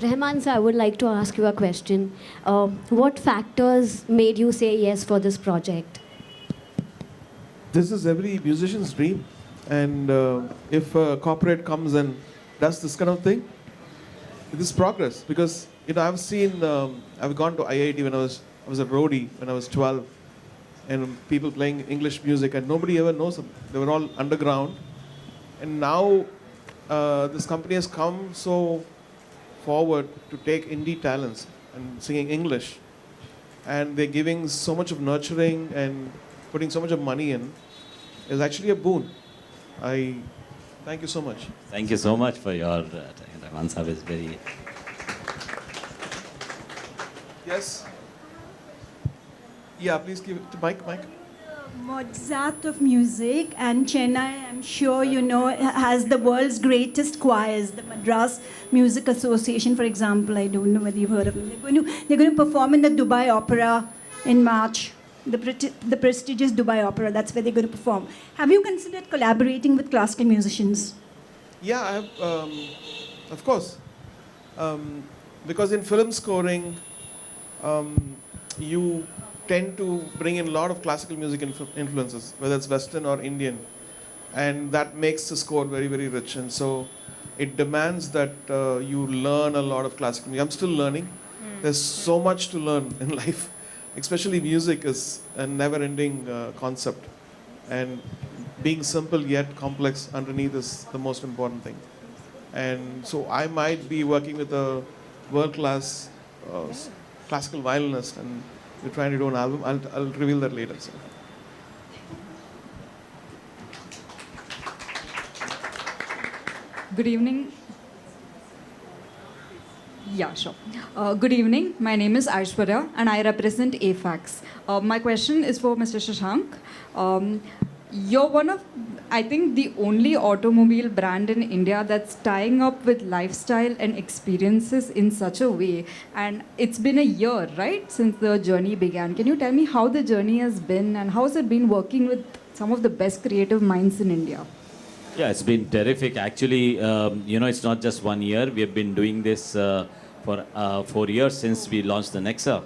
Rahman sir, I would like to ask you a question. What factors made you say yes for this project? This is every musician's dream. And if a corporate comes and does this kind of thing, this is progress. Because I've gone to IIT when I was a roadie when I was 12, and people playing English music, and nobody ever knows them. They were all underground, and now this company has come so forward to take indie talents and singing English, and they're giving so much of nurturing and putting so much of money in. Is actually a boon. I thank you so much. Thank you so much for your Rahman Sahib is very. Yes. Yeah, please give it to Mike. Mozart of music, and Chennai, I'm sure you know, has the world's greatest choirs. The Madras Music Association, for example, I don't know whether you've heard of them. They're going to perform in the Dubai Opera in March, the prestigious Dubai Opera. That's where they're going to perform. Have you considered collaborating with classical musicians? Yeah, I have, of course. Because in film scoring, you tend to bring in a lot of classical music influences, whether it's Western or Indian. And that makes the score very, very rich. And so it demands that you learn a lot of classical music. I'm still learning. There's so much to learn in life. Especially music is a never-ending concept. And being simple yet complex underneath is the most important thing. And so I might be working with a world-class classical violinist, and we're trying to do an album. I'll reveal that later. So. Good evening. Yeah, sure. Good evening. My name is Aishwarya and I represent AFAX. My question is for Mr. Shashank. You're one of, I think, the only automobile brand in India that's tying up with lifestyle and experiences in such a way. And it's been a year, right, since the journey began. Can you tell me how the journey has been and how has it been working with some of the best creative minds in India? Yeah, it's been terrific. Actually, it's not just 1 year. We have been doing this for 4 years since we launched the Nexa.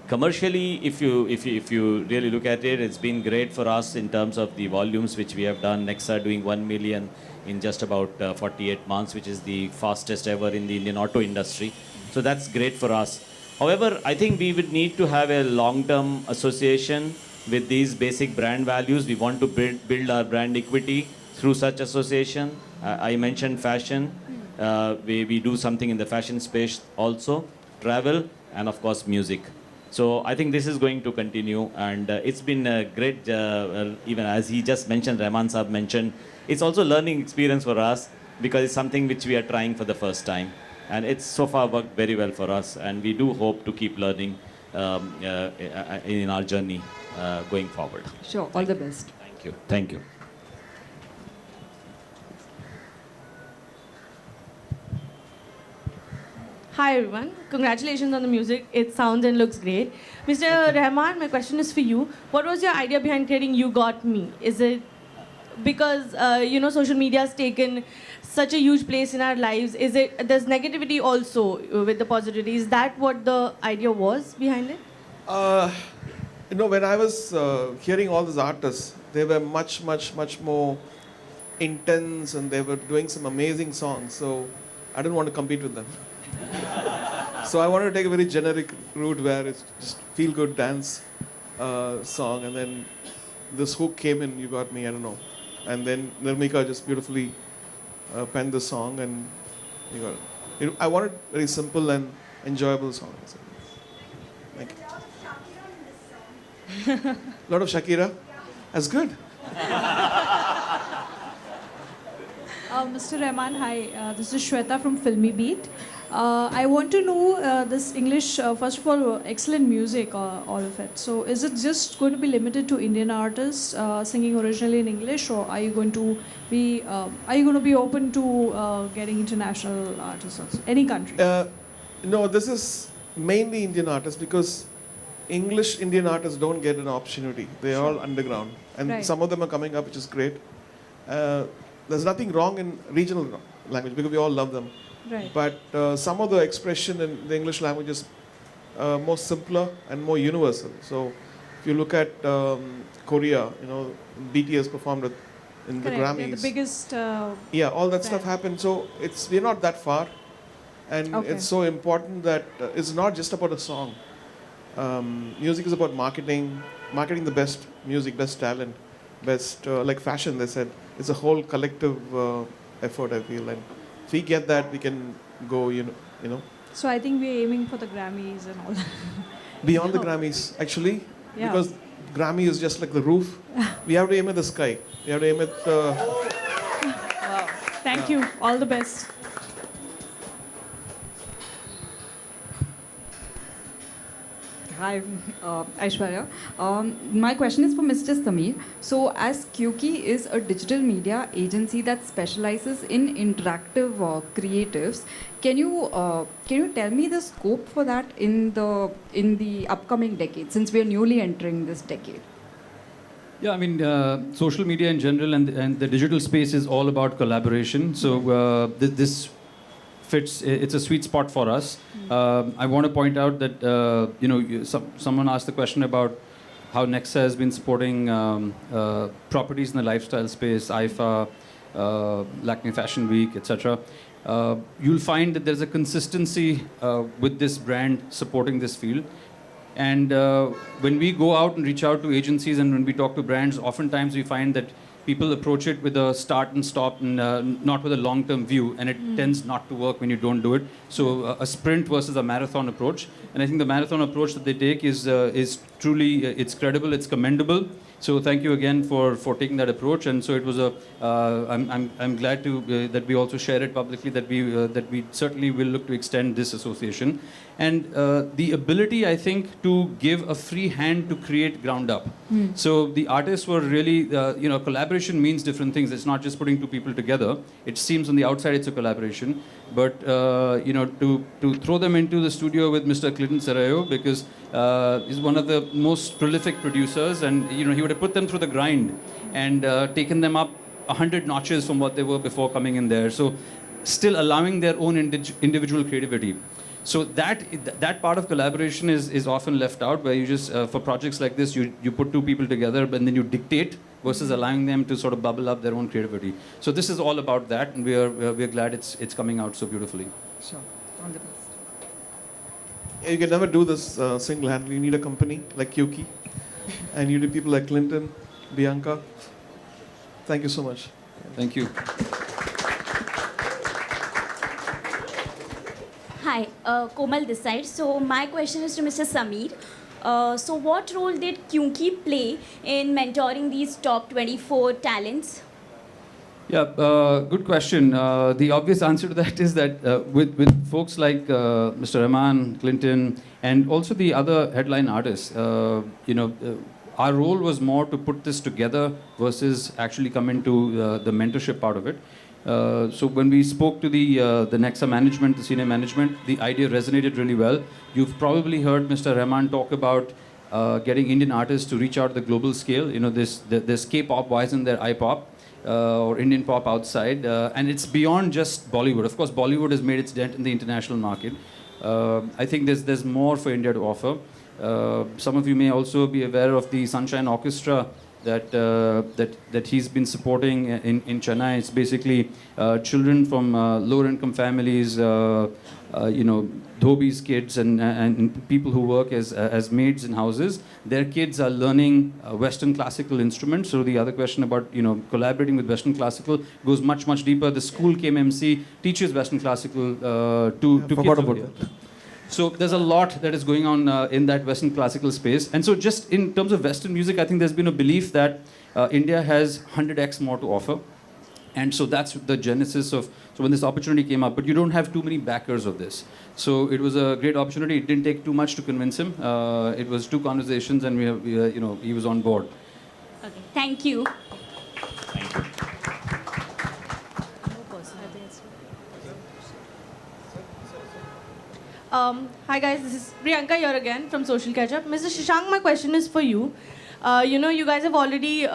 Commercially, if you really look at it, it's been great for us in terms of the volumes which we have done. Nexa doing 1 million in just about 48 months, which is the fastest ever in the Indian auto industry. So that's great for us. However, I think we would need to have a long-term association with these basic brand values. We want to build our brand equity through such association. I mentioned fashion. We do something in the fashion space also, travel, and of course music. So I think this is going to continue, and it's been a great, even as he just mentioned, Rahman Saab mentioned, it's also learning experience for us because it's something which we are trying for the first time. And it's so far worked very well for us, and we do hope to keep learning in our journey going forward. Sure, all the best. Thank you. Thank you. Hi everyone, congratulations on the music. It sounds and looks great. Mr. Rahman, my question is for you. What was your idea behind creating You Got Me? Is it because, social media has taken such a huge place in our lives? There's negativity also with the positivity. Is that what the idea was behind it? When I was hearing all these artists, they were much, much, much more intense, and they were doing some amazing songs. So I didn't want to compete with them. So I wanted to take a very generic route where it's just feel-good dance song, and then this hook came in, You Got Me, I don't know. And then Nirmika just beautifully penned the song, and you got it. I wanted very simple and enjoyable song. So, thank you. A lot of Shakira. That's good. Mr. Rahman, hi. This is Shweta from Filmy Beat. I want to know this English, first of all, excellent music, all of it. So is it just going to be limited to Indian artists singing originally in English, or are you going to be open to getting international artists also? Any country? No, this is mainly Indian artists, because English Indian artists don't get an opportunity. They're all underground. And Right. some of them are coming up, which is great. There's nothing wrong in regional language, because we all love them. Right. But some of the expression in the English language is more simpler and more universal. So if you look at Korea, BTS performed in the Correct. Grammys. They're the biggest. Yeah, all that stuff Right. happened. So we're not that far, and Okay. it's so important that it's not just about a song. Music is about marketing the best music, best talent, best like fashion. They said it's a whole collective effort. I feel, and if we get that, we can go. So I think we're aiming for the Grammys and all that. Beyond the Grammys, actually, Yeah. because Grammy is just like the roof. We have to aim at the sky. We have to aim at. Thank you. All the best. Hi, Aishwarya. My question is for Mr. Sameer. So, as Kyuki is a digital media agency that specializes in interactive creatives, can you tell me the scope for that in the upcoming decade, since we are newly entering this decade? Yeah, I mean, social media in general and the digital space is all about collaboration. So this fits. It's a sweet spot for us. I want to point out that someone asked the question about how Nexa has been supporting properties in the lifestyle space, IFA, Lakme Fashion Week, etc. You'll find that there's a consistency with this brand supporting this field. And when we go out and reach out to agencies and when we talk to brands, oftentimes we find that people approach it with a start and stop and not with a long-term view, and it tends not to work when you don't do it. So a sprint versus a marathon approach, and I think the marathon approach that they take is truly it's credible, it's commendable. So thank you again for taking that approach. And so it was I'm glad to that we also share it publicly, that we certainly will look to extend this association, and the ability, I think, to give a free hand to create ground up. So the artists were really collaboration means different things. It's not just putting two people together. It seems on the outside it's a collaboration, but to throw them into the studio with Mr. Clinton Sarayo, because he's one of the most prolific producers, and he would have put them through the grind and taken them up 100 notches from what they were before coming in there. So still allowing their own individual creativity. So that part of collaboration is often left out, where you just for projects like this you put two people together and then you dictate versus allowing them to sort of bubble up their own creativity. So this is all about that, and we're glad it's coming out so beautifully. Sure. All the best. You can never do this single-handedly. You need a company like Kyuki, and you need people like Clinton, Bianca. Thank you so much. Thank you. Hi, Komal this side. So my question is to Mr. Sameer. So what role did Kyuki play in mentoring these top 24 talents? Yeah, good question. The obvious answer to that is that with folks like Mr. Rahman, Clinton, and also the other headline artists, our role was more to put this together versus actually come into the mentorship part of it. So when we spoke to the Nexa management, the senior management, the idea resonated really well. You've probably heard Mr. Rahman talk about getting Indian artists to reach out to the global scale. There's K-pop, why isn't there I-pop? Or Indian pop outside, and it's beyond just Bollywood. Of course, Bollywood has made its dent in the international market. I think there's more for India to offer. Some of you may also be aware of the Sunshine Orchestra that he's been supporting in Chennai. It's basically children from lower income families, dhobis kids and people who work as maids in houses. Their kids are learning Western classical instruments. So the other question about collaborating with Western classical goes much deeper. The school KMMC teaches Western classical to kids over here. So there's a lot that is going on in that Western classical space. And so just in terms of Western music, I think there's been a belief that India has 100x more to offer. And so that's the genesis of, so when this opportunity came up, but you don't have too many backers of this. So it was a great opportunity. It didn't take too much to convince him. It was 2 conversations and he was on board. Okay, thank you. Thank you. Hi guys, this is Priyanka here again from Social Catch Up. Mr. Shashank, my question is for you. You guys have already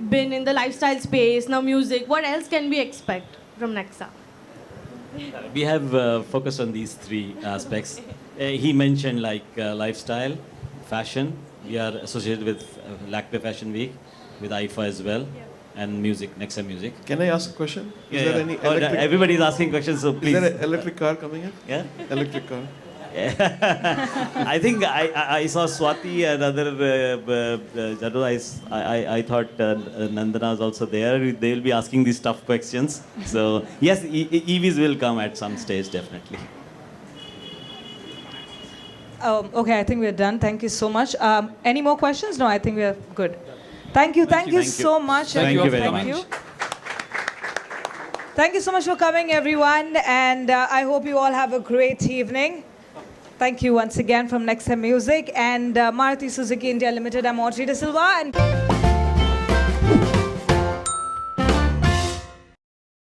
been in the lifestyle space, now music. What else can we expect from Nexa? We have focused on these three aspects. He mentioned like lifestyle, fashion. We are associated with Lakme Fashion Week, with IFA as well, and music, Nexa Music. Can I ask a question? Yeah, Is there yeah. any Oh, electric, everybody is asking questions, so please. is there an electric car coming in? Yeah? Electric car. I think I saw Swati and other I thought Nandana is also there. They will be asking these tough questions. So yes, EVs will come at some stage, definitely. Okay, I think we're done. Thank you so much. Any more questions? No, I think we're good. Thank you so much. Thank you very Thank much. you. Thank you so much for coming, everyone, and I hope you all have a great evening. Thank you once again from Nexa Music and Maruti Suzuki India Limited. I'm Audrey De Silva. And